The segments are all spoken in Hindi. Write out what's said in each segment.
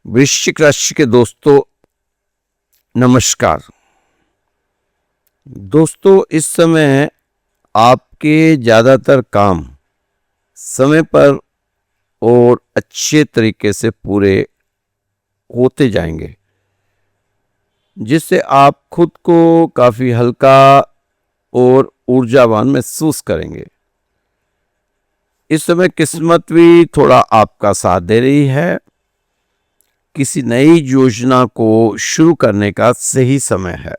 वृश्चिक राशि के दोस्तों नमस्कार। दोस्तों, इस समय आपके ज़्यादातर काम समय पर और अच्छे तरीके से पूरे होते जाएंगे, जिससे आप खुद को काफ़ी हल्का और ऊर्जावान महसूस करेंगे। इस समय किस्मत भी थोड़ा आपका साथ दे रही है। किसी नई योजना को शुरू करने का सही समय है।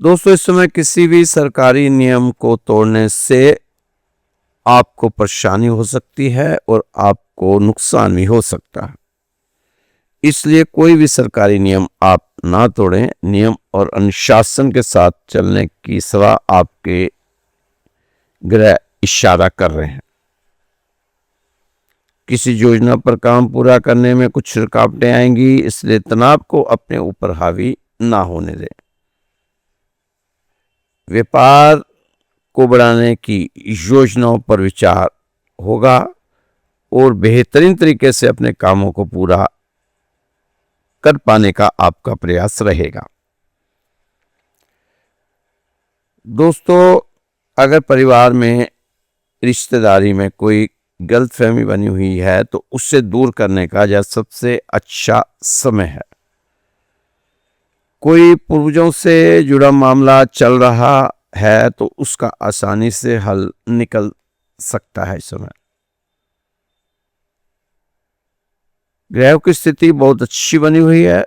दोस्तों, इस समय किसी भी सरकारी नियम को तोड़ने से आपको परेशानी हो सकती है और आपको नुकसान भी हो सकता है। इसलिए कोई भी सरकारी नियम आप ना तोड़ें। नियम और अनुशासन के साथ चलने की सलाह आपके ग्रह इशारा कर रहे हैं। किसी योजना पर काम पूरा करने में कुछ रुकावटें आएंगी, इसलिए तनाव को अपने ऊपर हावी ना होने दें। व्यापार को बढ़ाने की योजनाओं पर विचार होगा और बेहतरीन तरीके से अपने कामों को पूरा कर पाने का आपका प्रयास रहेगा। दोस्तों, अगर परिवार में रिश्तेदारी में कोई गलतफहमी बनी हुई है तो उससे दूर करने का यह सबसे अच्छा समय है। कोई पूर्वजों से जुड़ा मामला चल रहा है तो उसका आसानी से हल निकल सकता है। इस समय ग्रहों की स्थिति बहुत अच्छी बनी हुई है।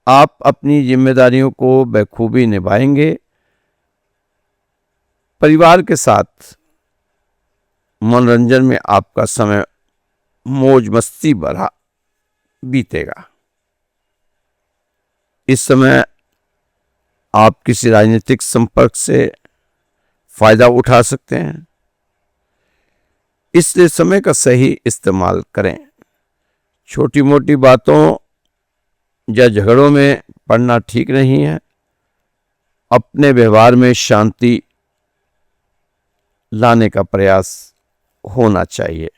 आप अपनी जिम्मेदारियों को बखूबी निभाएंगे। परिवार के साथ मनोरंजन में आपका समय मौज मस्ती भरा बीतेगा। इस समय आप किसी राजनीतिक संपर्क से फायदा उठा सकते हैं, इसलिए समय का सही इस्तेमाल करें। छोटी मोटी बातों या झगड़ों में पड़ना ठीक नहीं है। अपने व्यवहार में शांति लाने का प्रयास होना चाहिए।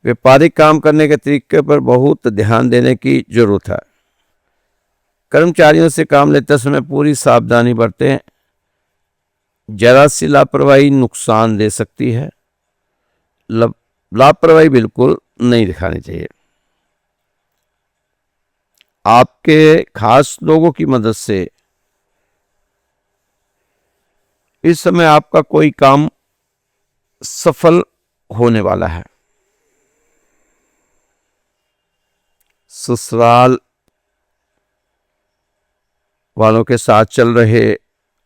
व्यापारिक काम करने के तरीके पर बहुत ध्यान देने की जरूरत है। कर्मचारियों से काम लेते समय पूरी सावधानी बरतें। जरा सी लापरवाही नुकसान दे सकती है। लापरवाही बिल्कुल नहीं दिखानी चाहिए। आपके खास लोगों की मदद से इस समय आपका कोई काम सफल होने वाला है। ससुराल वालों के साथ चल रहे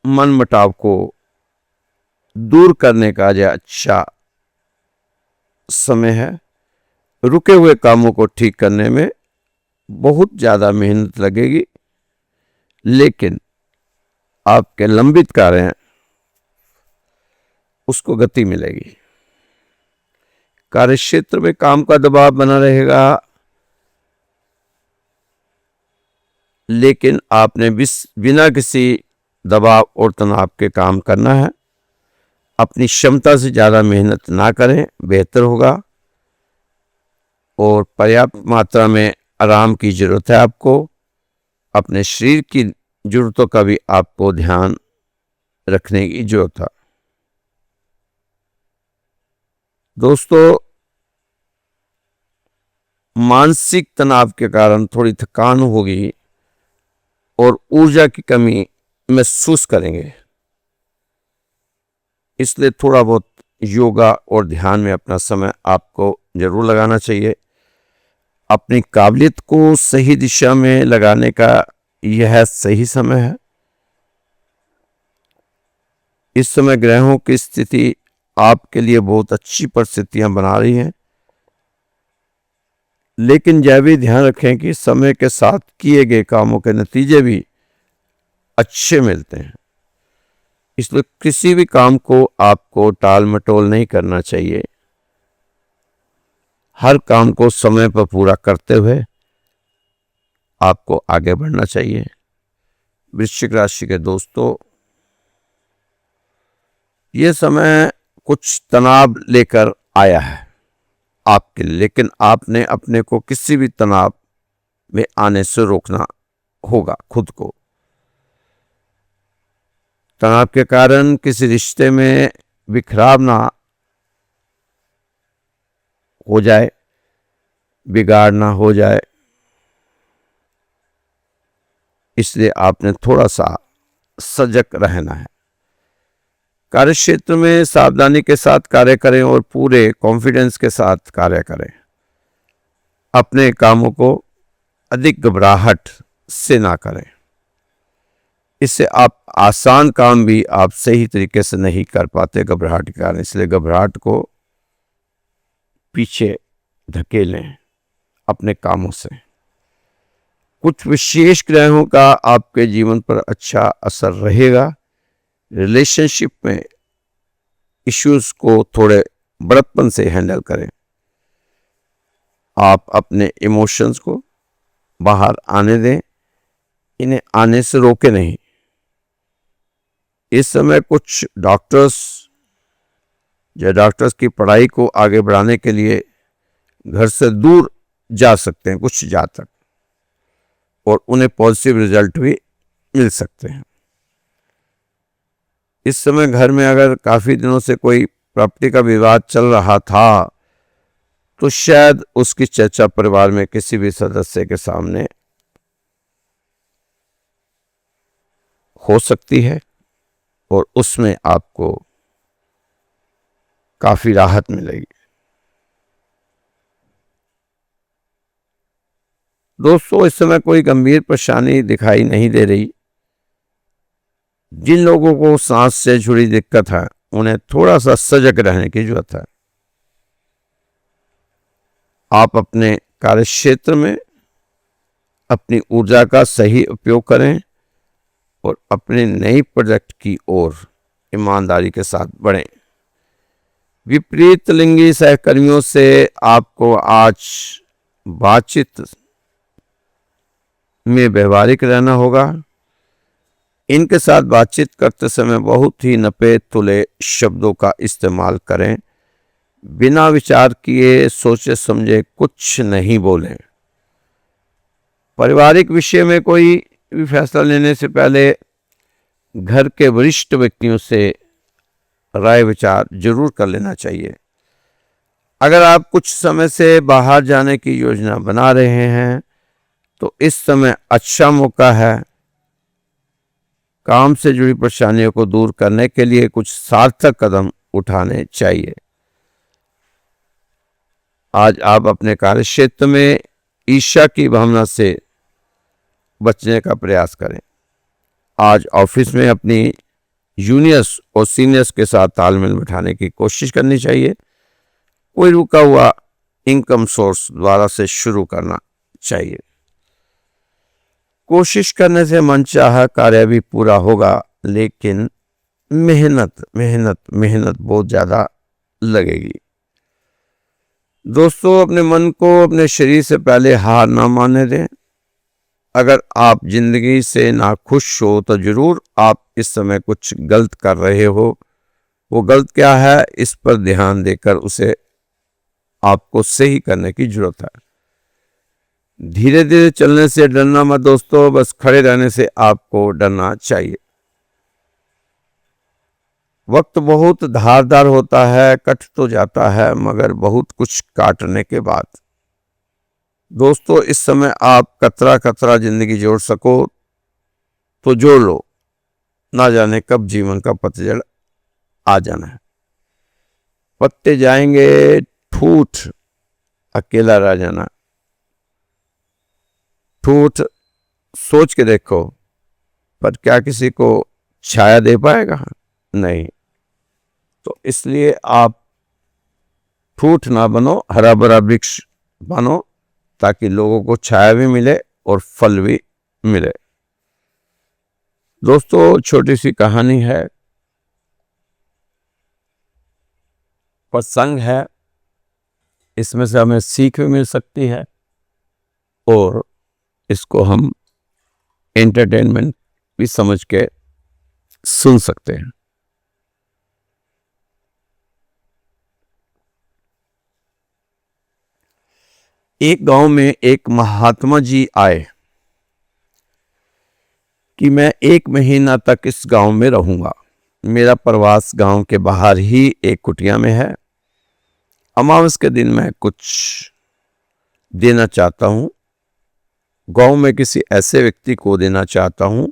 मनमुटाव को दूर करने का यह अच्छा समय है। रुके हुए कामों को ठीक करने में बहुत ज्यादा मेहनत लगेगी, लेकिन आपके लंबित कार्य हैं उसको गति मिलेगी। कार्यक्षेत्र में काम का दबाव बना रहेगा, लेकिन आपने बिना किसी दबाव और तनाव के काम करना है। अपनी क्षमता से ज्यादा मेहनत ना करें, बेहतर होगा। और पर्याप्त मात्रा में आराम की जरूरत है आपको। अपने शरीर की जरूरतों का भी आपको ध्यान रखने की जरूरत है। दोस्तों, मानसिक तनाव के कारण थोड़ी थकान होगी और ऊर्जा की कमी महसूस करेंगे, इसलिए थोड़ा बहुत योगा और ध्यान में अपना समय आपको जरूर लगाना चाहिए। अपनी काबिलियत को सही दिशा में लगाने का यह सही समय है। इस समय ग्रहों की स्थिति आपके लिए बहुत अच्छी परिस्थितियां बना रही हैं, लेकिन यह भी ध्यान रखें कि समय के साथ किए गए कामों के नतीजे भी अच्छे मिलते हैं। इसलिए किसी भी काम को आपको टाल मटोल नहीं करना चाहिए। हर काम को समय पर पूरा करते हुए आपको आगे बढ़ना चाहिए। वृश्चिक राशि के दोस्तों, ये समय कुछ तनाव लेकर आया है। आपके लिए, लेकिन आपने अपने को किसी भी तनाव में आने से रोकना होगा खुद को। तनाव के कारण किसी रिश्ते में बिखराव ना हो जाए, बिगाड़ ना हो जाए, इसलिए आपने थोड़ा सा सजग रहना है। कार्य क्षेत्र में सावधानी के साथ कार्य करें और पूरे कॉन्फिडेंस के साथ कार्य करें। अपने कामों को अधिक घबराहट से ना करें, इससे आप आसान काम भी आप सही तरीके से नहीं कर पाते घबराहट के कारण। इसलिए घबराहट को पीछे धकेलें अपने कामों से। कुछ विशेष ग्रहों का आपके जीवन पर अच्छा असर रहेगा। रिलेशनशिप में इश्यूज को थोड़े बड़प्पन से हैंडल करें। आप अपने इमोशंस को बाहर आने दें, इन्हें आने से रोके नहीं। इस समय कुछ डॉक्टर्स की पढ़ाई को आगे बढ़ाने के लिए घर से दूर जा सकते हैं कुछ जा तक, और उन्हें पॉजिटिव रिजल्ट भी मिल सकते हैं। इस समय घर में अगर काफी दिनों से कोई प्रॉपर्टी का विवाद चल रहा था, तो शायद उसकी चर्चा परिवार में किसी भी सदस्य के सामने हो सकती है और उसमें आपको काफी राहत मिलेगी। दोस्तों, इस समय कोई गंभीर परेशानी दिखाई नहीं दे रही। जिन लोगों को सांस से जुड़ी दिक्कत है, उन्हें थोड़ा सा सजग रहने की जरूरत है। आप अपने कार्यक्षेत्र में अपनी ऊर्जा का सही उपयोग करें और अपने नए प्रोजेक्ट की ओर ईमानदारी के साथ बढ़ें। विपरीत लिंगी सहकर्मियों से आपको आज बातचीत में व्यवहारिक रहना होगा। इनके साथ बातचीत करते समय बहुत ही नपे तुले शब्दों का इस्तेमाल करें। बिना विचार किए सोचे समझे कुछ नहीं बोलें। पारिवारिक विषय में कोई भी फैसला लेने से पहले घर के वरिष्ठ व्यक्तियों से राय विचार जरूर कर लेना चाहिए। अगर आप कुछ समय से बाहर जाने की योजना बना रहे हैं, तो इस समय अच्छा मौका है। काम से जुड़ी परेशानियों को दूर करने के लिए कुछ सार्थक कदम उठाने चाहिए। आज आप अपने कार्यक्षेत्र में ईर्ष्या की भावना से बचने का प्रयास करें। आज ऑफिस में अपनी जूनियर्स और सीनियर्स के साथ तालमेल बिठाने की कोशिश करनी चाहिए। कोई रुका हुआ इनकम सोर्स द्वारा से शुरू करना चाहिए। कोशिश करने से मनचाहा कार्य भी पूरा होगा, लेकिन मेहनत मेहनत मेहनत बहुत ज्यादा लगेगी। दोस्तों, अपने मन को अपने शरीर से पहले हार ना मानने दें। अगर आप जिंदगी से नाखुश हो तो जरूर आप इस समय कुछ गलत कर रहे हो। वो गलत क्या है, इस पर ध्यान देकर उसे आपको सही करने की जरूरत है। धीरे धीरे चलने से डरना मत दोस्तों, बस खड़े रहने से आपको डरना चाहिए। वक्त बहुत धारदार होता है, कट तो जाता है मगर बहुत कुछ काटने के बाद। दोस्तों, इस समय आप कतरा कतरा जिंदगी जोड़ सको तो जोड़ लो, ना जाने कब जीवन का पतझड़ आ जाना है। पत्ते जाएंगे, ठूठ अकेला रह जाना। ठूठ सोच के देखो, पर क्या किसी को छाया दे पाएगा? नहीं। तो इसलिए आप ठूठ ना बनो, हरा भरा वृक्ष बनो, ताकि लोगों को छाया भी मिले और फल भी मिले। दोस्तों, छोटी सी कहानी है, प्रसंग है, इसमें से हमें सीख भी मिल सकती है और इसको हम एंटरटेनमेंट भी समझ के सुन सकते हैं। एक गांव में एक महात्मा जी आए कि मैं 1 महीना तक इस गांव में रहूंगा। मेरा प्रवास गांव के बाहर ही एक कुटिया में है। अमावस के दिन मैं कुछ देना चाहता हूं। गांव में किसी ऐसे व्यक्ति को देना चाहता हूं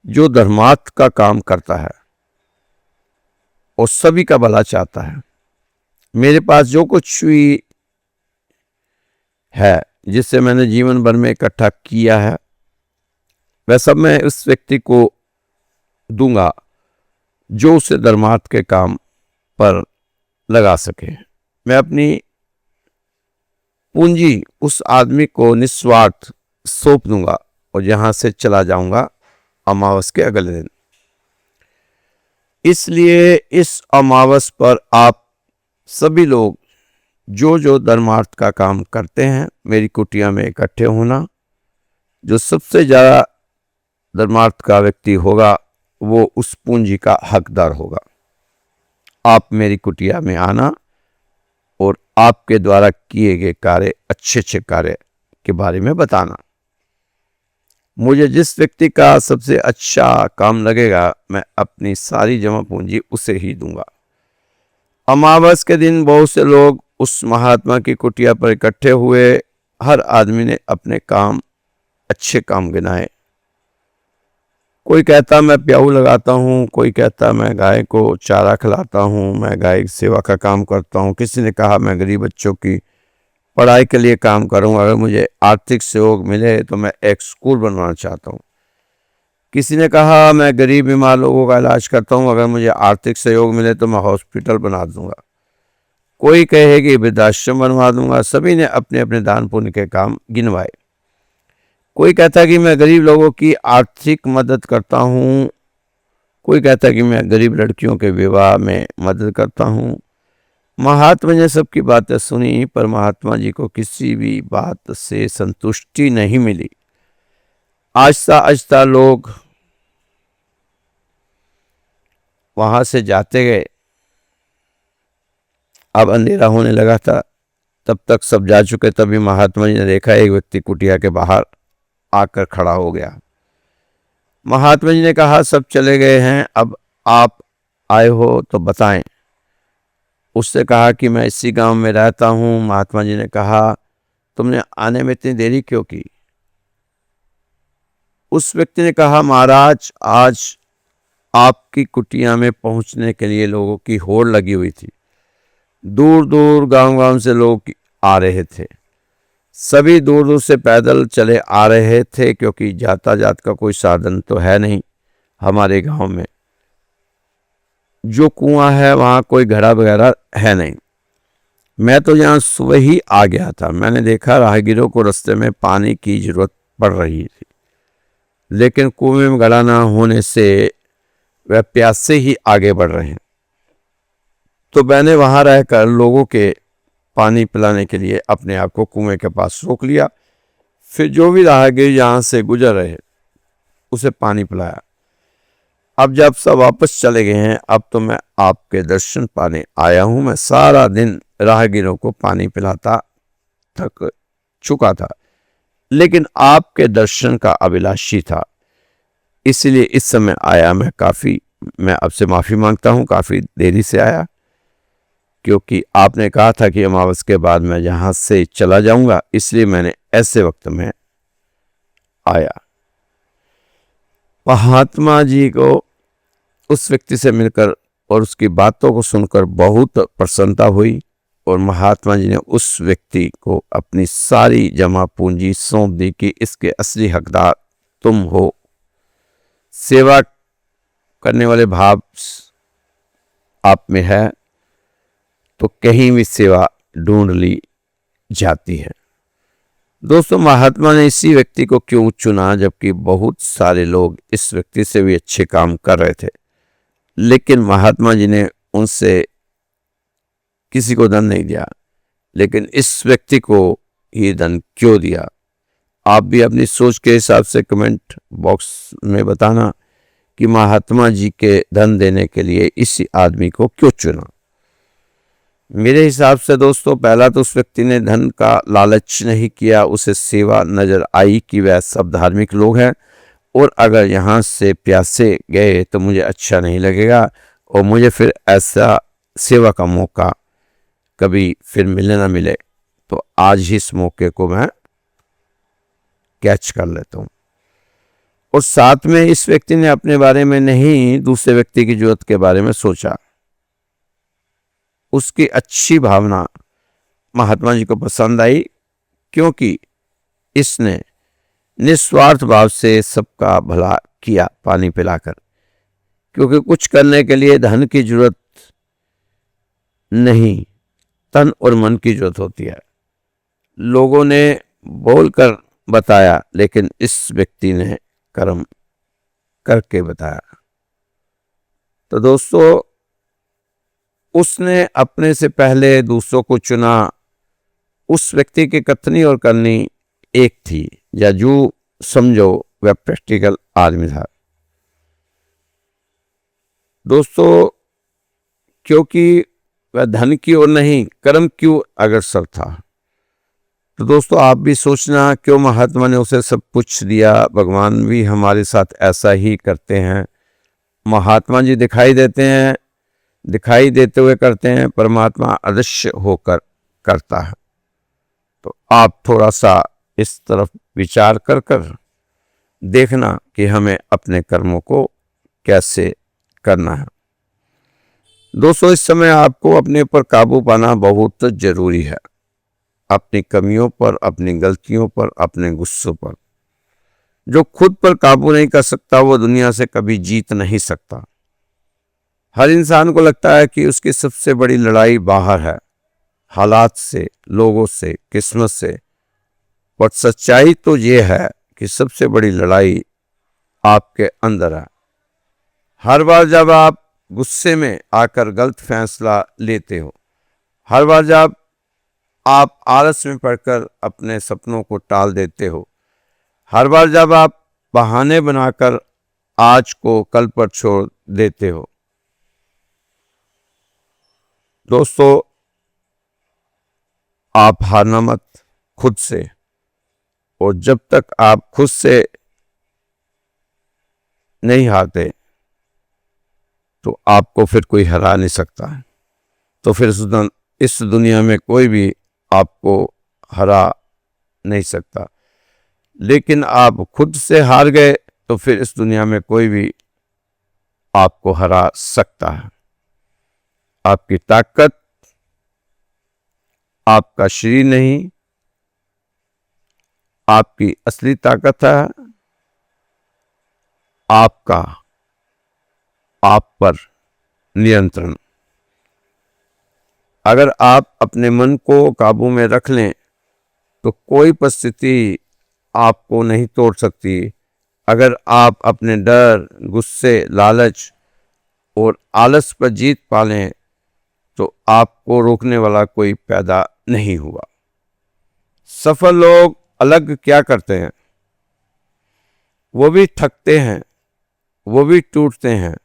जो धर्मार्थ का काम करता है और सभी का भला चाहता है। मेरे पास जो कुछ भी है, जिससे मैंने जीवन भर में इकट्ठा किया है, वह सब मैं उस व्यक्ति को दूंगा जो उसे धर्मार्थ के काम पर लगा सके। मैं अपनी पूंजी उस आदमी को निस्वार्थ सौंप दूंगा और यहां से चला जाऊंगा अमावस के अगले दिन। इसलिए इस अमावस पर आप सभी लोग जो जो धर्मार्थ का काम करते हैं, मेरी कुटिया में इकट्ठे होना। जो सबसे ज्यादा धर्मार्थ का व्यक्ति होगा वो उस पूंजी का हकदार होगा। आप मेरी कुटिया में आना और आपके द्वारा किए गए कार्य, अच्छे अच्छे कार्य के बारे में बताना। मुझे जिस व्यक्ति का सबसे अच्छा काम लगेगा, मैं अपनी सारी जमा पूंजी उसे ही दूंगा। अमावस के दिन बहुत से लोग उस महात्मा की कुटिया पर इकट्ठे हुए। हर आदमी ने अपने काम, अच्छे काम गिनाए। कोई कहता मैं प्याऊ लगाता हूँ, कोई कहता मैं गाय को चारा खिलाता हूँ, मैं गाय की सेवा का काम करता हूँ। किसी ने कहा मैं गरीब बच्चों की पढ़ाई के लिए काम करूँगा, अगर मुझे आर्थिक सहयोग मिले तो मैं एक स्कूल बनवाना चाहता हूँ। किसी ने कहा मैं गरीब बीमार लोगों का इलाज करता हूँ, अगर मुझे आर्थिक सहयोग मिले तो मैं हॉस्पिटल बना दूंगा। कोई कहे कि वृद्धाश्रम बनवा दूंगा। सभी ने अपने अपने दान पुण्य के काम गिनवाए। कोई कहता कि मैं गरीब लोगों की आर्थिक मदद करता हूँ, कोई कहता कि मैं गरीब लड़कियों के विवाह में मदद करता हूँ। महात्मा ने सबकी बातें सुनी, पर महात्मा जी को किसी भी बात से संतुष्टि नहीं मिली। आहिस्ता आहिस्ता लोग वहां से जाते गए। अब अंधेरा होने लगा था, तब तक सब जा चुके। तभी महात्मा जी ने देखा एक व्यक्ति कुटिया के बाहर आकर खड़ा हो गया। महात्मा जी ने कहा सब चले गए हैं, अब आप आए हो तो बताएं। उससे कहा कि मैं इसी गांव में रहता हूं। महात्मा जी ने कहा तुमने आने में इतनी देरी क्यों की? उस व्यक्ति ने कहा महाराज, आज आपकी कुटिया में पहुंचने के लिए लोगों की होड़ लगी हुई थी। दूर दूर गांव से लोग आ रहे थे। सभी दूर दूर से पैदल चले आ रहे थे, क्योंकि यातायात का कोई साधन तो है नहीं हमारे गांव में। जो कुआं है वहां कोई घड़ा वगैरह है नहीं। मैं तो यहाँ सुबह ही आ गया था। मैंने देखा राहगीरों को रास्ते में पानी की जरूरत पड़ रही थी, लेकिन कुएं में घड़ा ना होने से वह प्यास से ही आगे बढ़ रहे हैं। तो मैंने वहां रहकर लोगों के पानी पिलाने के लिए अपने आप को कुएं के पास रोक लिया। फिर जो भी राहगीर यहाँ से गुजर रहे उसे पानी पिलाया। अब जब सब वापस चले गए हैं, अब तो मैं आपके दर्शन पाने आया हूं। मैं सारा दिन राहगीरों को पानी पिलाता थक चुका था, लेकिन आपके दर्शन का अभिलाषी था, इसलिए इस समय आया। मैं आपसे माफी मांगता हूं, काफी देरी से आया, क्योंकि आपने कहा था कि अमावस के बाद मैं यहां से चला जाऊंगा, इसलिए मैंने ऐसे वक्त में आया। महात्मा जी को उस व्यक्ति से मिलकर और उसकी बातों को सुनकर बहुत प्रसन्नता हुई, और महात्मा जी ने उस व्यक्ति को अपनी सारी जमा पूंजी सौंप दी कि इसके असली हकदार तुम हो। सेवा करने वाले भाव आप में है तो कहीं भी सेवा ढूंढ ली जाती है। दोस्तों, महात्मा ने इसी व्यक्ति को क्यों चुना, जबकि बहुत सारे लोग इस व्यक्ति से भी अच्छे काम कर रहे थे, लेकिन महात्मा जी ने उनसे किसी को धन नहीं दिया, लेकिन इस व्यक्ति को ही धन क्यों दिया? आप भी अपनी सोच के हिसाब से कमेंट बॉक्स में बताना कि महात्मा जी के धन देने के लिए इसी आदमी को क्यों चुना। मेरे हिसाब से दोस्तों पहला तो उस व्यक्ति ने धन का लालच नहीं किया, उसे सेवा नजर आई कि वह सब धार्मिक लोग हैं और अगर यहाँ से प्यासे गए तो मुझे अच्छा नहीं लगेगा और मुझे फिर ऐसा सेवा का मौका कभी फिर मिले ना मिले, तो आज ही इस मौके को मैं कैच कर लेता हूँ। और साथ में इस व्यक्ति ने अपने बारे में नहीं, दूसरे व्यक्ति की जरूरत के बारे में सोचा। उसकी अच्छी भावना महात्मा जी को पसंद आई क्योंकि इसने निस्वार्थ भाव से सबका भला किया पानी पिलाकर। क्योंकि कुछ करने के लिए धन की जरूरत नहीं, तन और मन की जरूरत होती है। लोगों ने बोलकर बताया लेकिन इस व्यक्ति ने कर्म करके बताया। तो दोस्तों उसने अपने से पहले दूसरों को चुना। उस व्यक्ति की कथनी और करनी एक थी, या जो समझो वह प्रैक्टिकल आदमी था दोस्तों, क्योंकि वह धन की ओर नहीं कर्म की ओर अग्रसर था। तो दोस्तों आप भी सोचना, क्यों महात्मा ने उसे सब कुछ दिया। भगवान भी हमारे साथ ऐसा ही करते हैं। महात्मा जी दिखाई देते हैं, दिखाई देते हुए करते हैं, परमात्मा अदृश्य होकर करता है। तो आप थोड़ा सा इस तरफ विचार कर देखना कि हमें अपने कर्मों को कैसे करना है। दोस्तों इस समय आपको अपने पर काबू पाना बहुत जरूरी है। अपनी कमियों पर, अपनी गलतियों पर, अपने गुस्सों पर। जो खुद पर काबू नहीं कर सकता वो दुनिया से कभी जीत नहीं सकता। हर इंसान को लगता है कि उसकी सबसे बड़ी लड़ाई बाहर है, हालात से, लोगों से, किस्मत से। पर सच्चाई तो ये है कि सबसे बड़ी लड़ाई आपके अंदर है। हर बार जब आप गुस्से में आकर गलत फैसला लेते हो, हर बार जब आप आलस में पड़कर अपने सपनों को टाल देते हो, हर बार जब आप बहाने बनाकर आज को कल पर छोड़ देते हो, दोस्तों आप हारना मत खुद से। और जब तक आप खुद से नहीं हारते तो आपको फिर कोई हरा नहीं सकता। तो फिर इस दुनिया में कोई भी आपको हरा नहीं सकता। लेकिन आप खुद से हार गए तो फिर इस दुनिया में कोई भी आपको हरा सकता है। आपकी ताकत आपका शरीर नहीं, आपकी असली ताकत है आपका आप पर नियंत्रण। अगर आप अपने मन को काबू में रख लें तो कोई परिस्थिति आपको नहीं तोड़ सकती। अगर आप अपने डर, गुस्से, लालच और आलस पर जीत पा लें तो आपको रोकने वाला कोई पैदा नहीं हुआ। सफल लोग अलग क्या करते हैं, वो भी थकते हैं, वो भी टूटते हैं,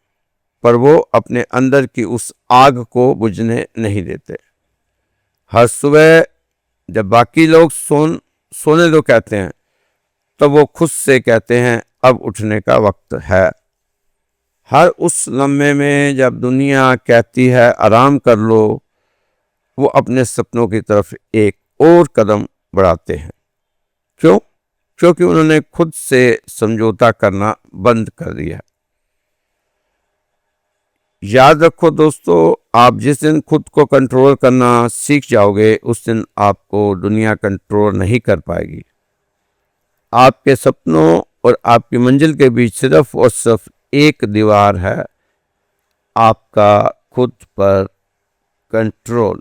पर वो अपने अंदर की उस आग को बुझने नहीं देते। हर सुबह जब बाकी लोग सोने दो कहते हैं, तब वो खुद से कहते हैं अब उठने का वक्त है। हर उस लम्हे में जब दुनिया कहती है आराम कर लो, वो अपने सपनों की तरफ एक और कदम बढ़ाते हैं। क्यों? क्योंकि उन्होंने खुद से समझौता करना बंद कर दिया। याद रखो दोस्तों, आप जिस दिन खुद को कंट्रोल करना सीख जाओगे उस दिन आपको दुनिया कंट्रोल नहीं कर पाएगी। आपके सपनों और आपकी मंजिल के बीच सिर्फ और सिर्फ एक दीवार है, आपका खुद पर कंट्रोल।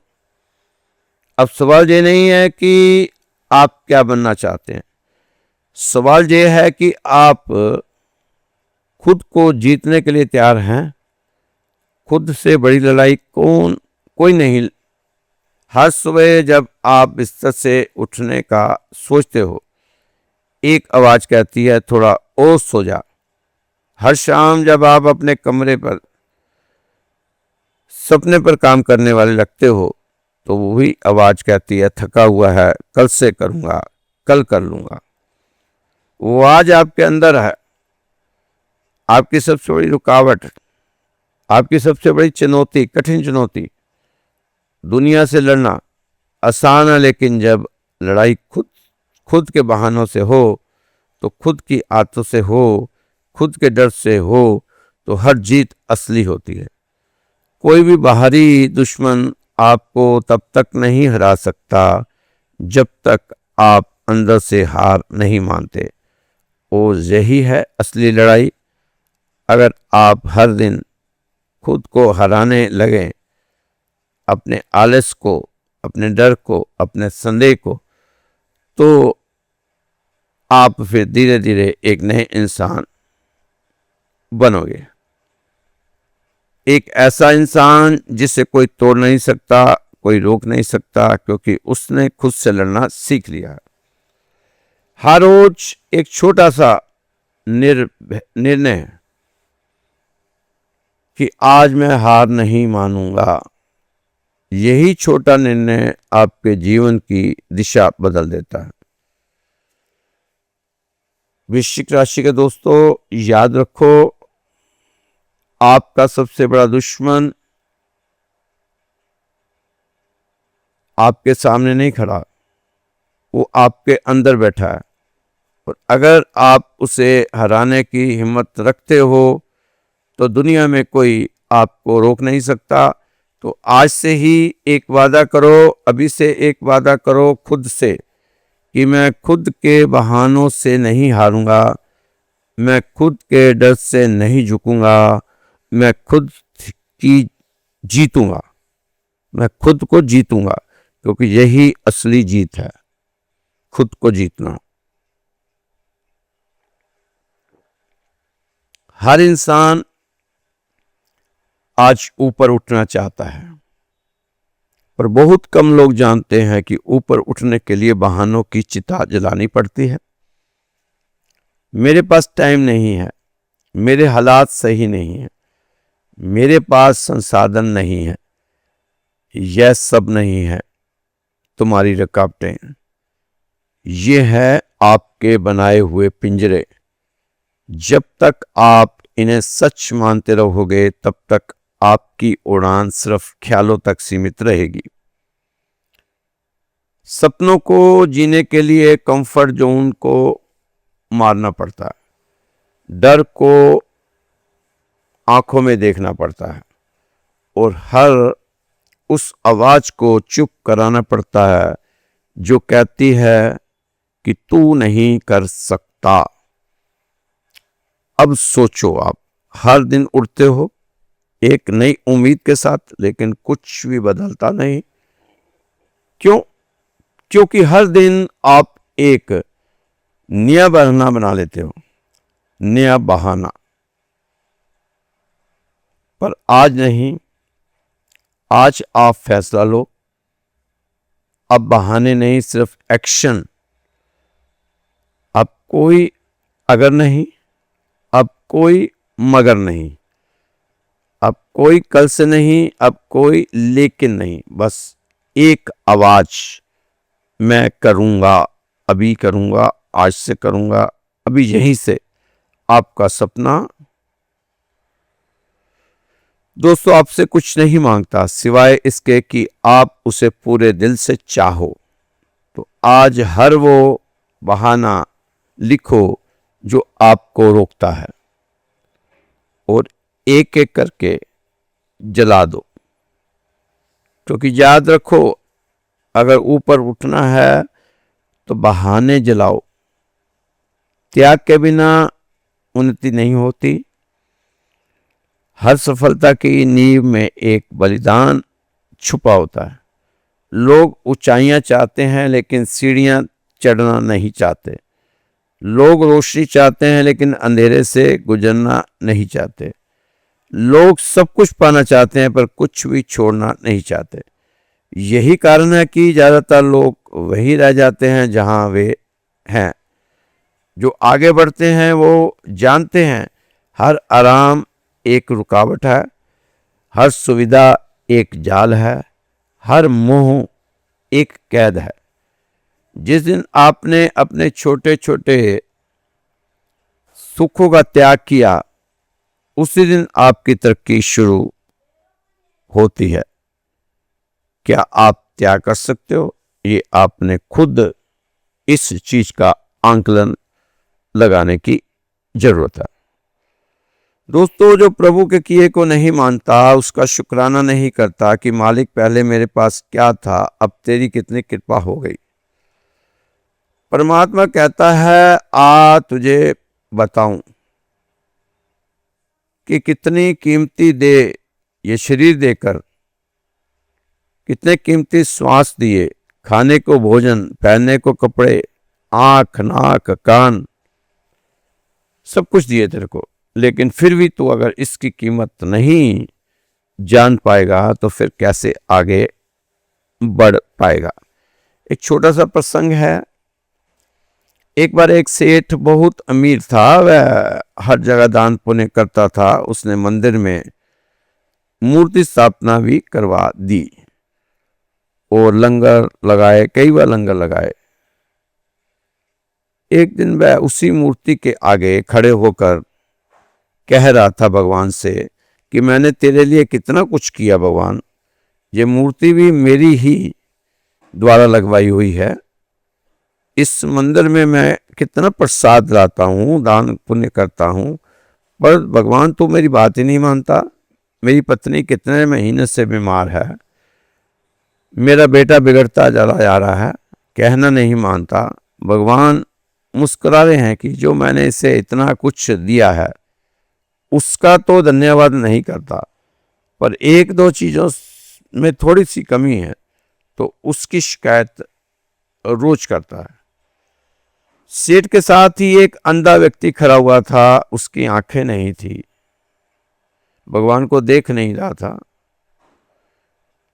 अब सवाल ये नहीं है कि आप क्या बनना चाहते हैं, सवाल ये है कि आप खुद को जीतने के लिए तैयार हैं। खुद से बड़ी लड़ाई कोई नहीं। हर सुबह जब आप बिस्तर से उठने का सोचते हो, एक आवाज कहती है थोड़ा और सो जा। हर शाम जब आप अपने कमरे पर सपने पर काम करने वाले लगते हो, तो वही आवाज कहती है थका हुआ है, कल से करूंगा, कल कर लूंगा। वो आज आपके अंदर है, आपकी सबसे बड़ी रुकावट, आपकी सबसे बड़ी चुनौती, कठिन चुनौती। दुनिया से लड़ना आसान है, लेकिन जब लड़ाई खुद खुद के बहानों से हो, तो खुद की आदतों से हो, खुद के डर से हो, तो हर जीत असली होती है। कोई भी बाहरी दुश्मन आपको तब तक नहीं हरा सकता जब तक आप अंदर से हार नहीं मानते। और यही है असली लड़ाई। अगर आप हर दिन खुद को हराने लगें, अपने आलस को, अपने डर को, अपने संदेह को, तो आप फिर धीरे धीरे एक नए इंसान बनोगे। एक ऐसा इंसान जिसे कोई तोड़ नहीं सकता, कोई रोक नहीं सकता, क्योंकि उसने खुद से लड़ना सीख लिया। हर रोज एक छोटा सा निर्णय है कि आज मैं हार नहीं मानूंगा। यही छोटा निर्णय आपके जीवन की दिशा बदल देता है। वृश्चिक राशि के दोस्तों, याद रखो, आपका सबसे बड़ा दुश्मन आपके सामने नहीं खड़ा, वो आपके अंदर बैठा है। और अगर आप उसे हराने की हिम्मत रखते हो, तो दुनिया में कोई आपको रोक नहीं सकता। तो आज से ही एक वादा करो, अभी से एक वादा करो खुद से कि मैं खुद के बहानों से नहीं हारूंगा, मैं खुद के डर से नहीं झुकूंगा, मैं खुद की जीतूंगा, मैं खुद को जीतूंगा, क्योंकि यही असली जीत है, खुद को जीतना। हर इंसान आज ऊपर उठना चाहता है, पर बहुत कम लोग जानते हैं कि ऊपर उठने के लिए बहानों की चिता जलानी पड़ती है। मेरे पास टाइम नहीं है, मेरे हालात सही नहीं है, मेरे पास संसाधन नहीं है, यह सब नहीं है तुम्हारी रुकावटें। ये है आपके बनाए हुए पिंजरे। जब तक आप इन्हें सच मानते रहोगे, तब तक आपकी उड़ान सिर्फ ख्यालों तक सीमित रहेगी। सपनों को जीने के लिए कंफर्ट जोन को मारना पड़ता है, डर को आंखों में देखना पड़ता है, और हर उस आवाज को चुप कराना पड़ता है जो कहती है कि तू नहीं कर सकता। अब सोचो, आप हर दिन उठते हो एक नई उम्मीद के साथ, लेकिन कुछ भी बदलता नहीं। क्यों? क्योंकि हर दिन आप एक नया बहाना बना लेते हो, नया बहाना। पर आज नहीं, आज आप फैसला लो। अब बहाने नहीं, सिर्फ एक्शन। अब कोई अगर नहीं, अब कोई मगर नहीं, अब कोई कल से नहीं, अब कोई लेकिन नहीं, बस एक आवाज, मैं करूंगा, अभी करूंगा, आज से करूंगा, अभी यहीं से। आपका सपना दोस्तों आपसे कुछ नहीं मांगता, सिवाय इसके कि आप उसे पूरे दिल से चाहो। तो आज हर वो बहाना लिखो जो आपको रोकता है, और एक एक करके जला दो। क्योंकि याद रखो, अगर ऊपर उठना है तो बहाने जलाओ। त्याग के बिना उन्नति नहीं होती। हर सफलता की नींव में एक बलिदान छुपा होता है। लोग ऊंचाइयां चाहते हैं, लेकिन सीढ़ियां चढ़ना नहीं चाहते। लोग रोशनी चाहते हैं, लेकिन अंधेरे से गुजरना नहीं चाहते। लोग सब कुछ पाना चाहते हैं, पर कुछ भी छोड़ना नहीं चाहते। यही कारण है कि ज्यादातर लोग वहीं रह जाते हैं जहां वे हैं। जो आगे बढ़ते हैं वो जानते हैं हर आराम एक रुकावट है, हर सुविधा एक जाल है, हर मोह एक कैद है। जिस दिन आपने अपने छोटे छोटे सुखों का त्याग किया, उसी दिन आपकी तरक्की शुरू होती है। क्या आप त्याग कर सकते हो? ये आपने खुद इस चीज का आंकलन लगाने की जरूरत है। दोस्तों, जो प्रभु के किए को नहीं मानता, उसका शुक्राना नहीं करता कि मालिक पहले मेरे पास क्या था, अब तेरी कितनी कृपा हो गई। परमात्मा कहता है, आ तुझे बताऊं कि कितनी कीमती दे ये शरीर देकर, कितने कीमती श्वास दिए, खाने को भोजन, पहनने को कपड़े, आंख, नाक, कान, सब कुछ दिए तेरे को, लेकिन फिर भी तू अगर इसकी कीमत नहीं जान पाएगा तो फिर कैसे आगे बढ़ पाएगा। एक छोटा सा प्रसंग है। एक बार एक सेठ बहुत अमीर था, वह हर जगह दान पुण्य करता था। उसने मंदिर में मूर्ति स्थापना भी करवा दी और लंगर लगाए, कई बार लंगर लगाए। एक दिन वह उसी मूर्ति के आगे खड़े होकर कह रहा था भगवान से कि मैंने तेरे लिए कितना कुछ किया भगवान, ये मूर्ति भी मेरी ही द्वारा लगवाई हुई है, इस मंदिर में मैं कितना प्रसाद लाता हूँ, दान पुण्य करता हूँ, पर भगवान तू मेरी बात ही नहीं मानता। मेरी पत्नी कितने महीने से बीमार है, मेरा बेटा बिगड़ता चला जा रहा है, कहना नहीं मानता। भगवान मुस्कुरा रहे हैं कि जो मैंने इसे इतना कुछ दिया है उसका तो धन्यवाद नहीं करता, पर एक दो चीजों में थोड़ी सी कमी है तो उसकी शिकायत रोज करता है। सेठ के साथ ही एक अंधा व्यक्ति खड़ा हुआ था। उसकी आंखें नहीं थी, भगवान को देख नहीं रहा था,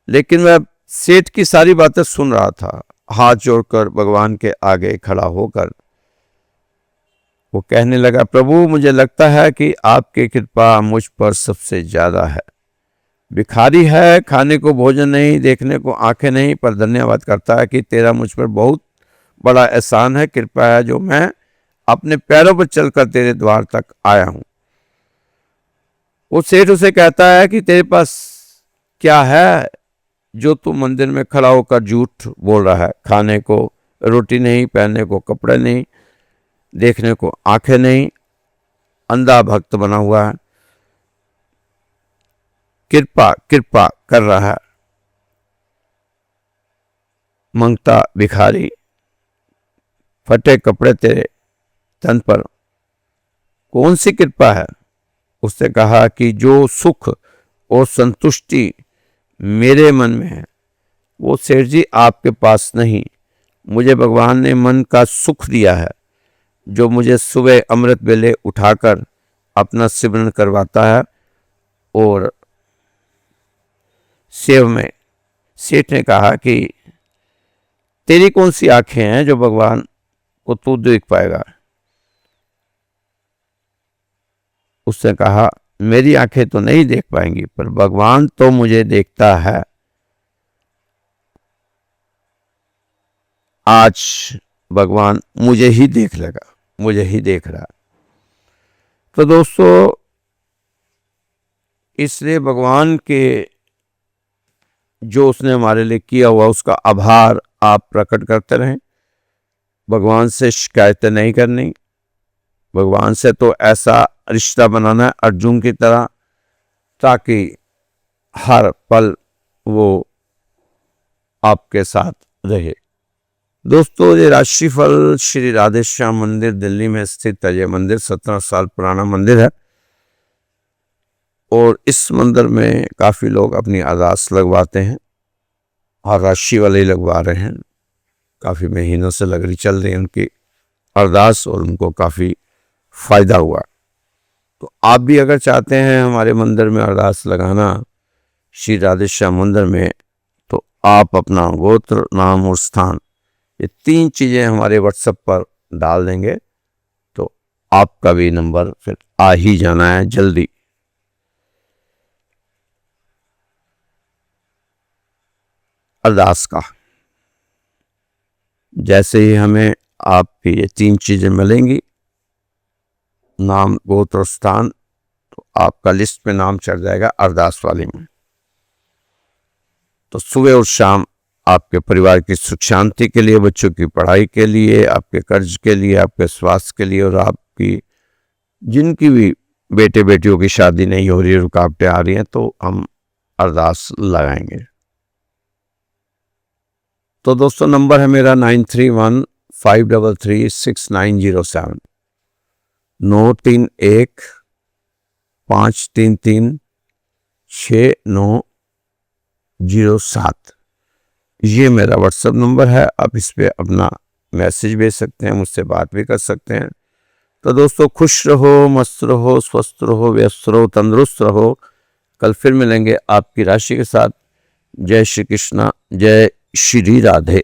लेकिन वह सेठ की सारी बातें सुन रहा था। हाथ जोड़कर भगवान के आगे खड़ा होकर वो कहने लगा, प्रभु मुझे लगता है कि आपकी कृपा मुझ पर सबसे ज्यादा है। भिखारी है, खाने को भोजन नहीं, देखने को आंखें नहीं, पर धन्यवाद करता है कि तेरा मुझ पर बहुत बड़ा एहसान है, कृपा है, जो मैं अपने पैरों पर चलकर तेरे द्वार तक आया हूं। वो सेठ उसे कहता है कि तेरे पास क्या है जो तू मंदिर में खड़ा होकर झूठ बोल रहा है? खाने को रोटी नहीं, पहनने को कपड़े नहीं, देखने को आंखें नहीं, अंधा भक्त बना हुआ है, कृपा कृपा कर रहा है, मंगता भिखारी, फटे कपड़े तेरे तन पर, कौन सी कृपा है? उसने कहा कि जो सुख और संतुष्टि मेरे मन में है वो सेठ जी आपके पास नहीं। मुझे भगवान ने मन का सुख दिया है, जो मुझे सुबह अमृत वेले उठाकर अपना सिमरन करवाता है। और सेव में सेठ ने कहा कि तेरी कौन सी आंखें हैं जो भगवान को तू देख पाएगा? उसने कहा मेरी आंखें तो नहीं देख पाएंगी, पर भगवान तो मुझे देखता है। आज भगवान मुझे ही देख लेगा, मुझे ही देख रहा। तो दोस्तों, इसलिए भगवान के जो उसने हमारे लिए किया हुआ उसका आभार आप प्रकट करते रहें। भगवान से शिकायतें नहीं करनी, भगवान से तो ऐसा रिश्ता बनाना है अर्जुन की तरह, ताकि हर पल वो आपके साथ रहे। दोस्तों, ये राशिफल श्री राधेश्याम मंदिर दिल्ली में स्थित है। यह मंदिर 17 साल पुराना मंदिर है और इस मंदिर में काफी लोग अपनी अरदास लगवाते हैं और राशि वाले लगवा रहे हैं। काफी महीनों से लग रही चल रही है उनकी अरदास और उनको काफी फायदा हुआ। तो आप भी अगर चाहते हैं हमारे मंदिर में अरदास लगाना श्री राधेश्याम मंदिर में, तो आप अपना गोत्र, नाम और स्थान, ये 3 चीजें हमारे व्हाट्सएप पर डाल देंगे तो आपका भी नंबर फिर आ ही जाना है जल्दी। अरदास का। जैसे ही हमें आपकी ये 3 चीजें मिलेंगी, नाम, गोत्र और स्थान, तो आपका लिस्ट में नाम चढ़ जाएगा अरदास वाली में। तो सुबह और शाम आपके परिवार की सुख शांति के लिए, बच्चों की पढ़ाई के लिए, आपके कर्ज के लिए, आपके स्वास्थ्य के लिए, और आपकी जिनकी भी बेटे बेटियों की शादी नहीं हो रही, रुकावटें आ रही हैं, तो हम अरदास लगाएंगे। तो दोस्तों नंबर है मेरा 9315336907, 9315336907। ये मेरा व्हाट्सएप नंबर है। आप इस पे अपना मैसेज भेज सकते हैं, मुझसे बात भी कर सकते हैं। तो दोस्तों खुश रहो, मस्त रहो, स्वस्थ रहो, व्यस्त रहो, तंदुरुस्त रहो। कल फिर मिलेंगे आपकी राशि के साथ। जय श्री कृष्णा, जय श्री राधे।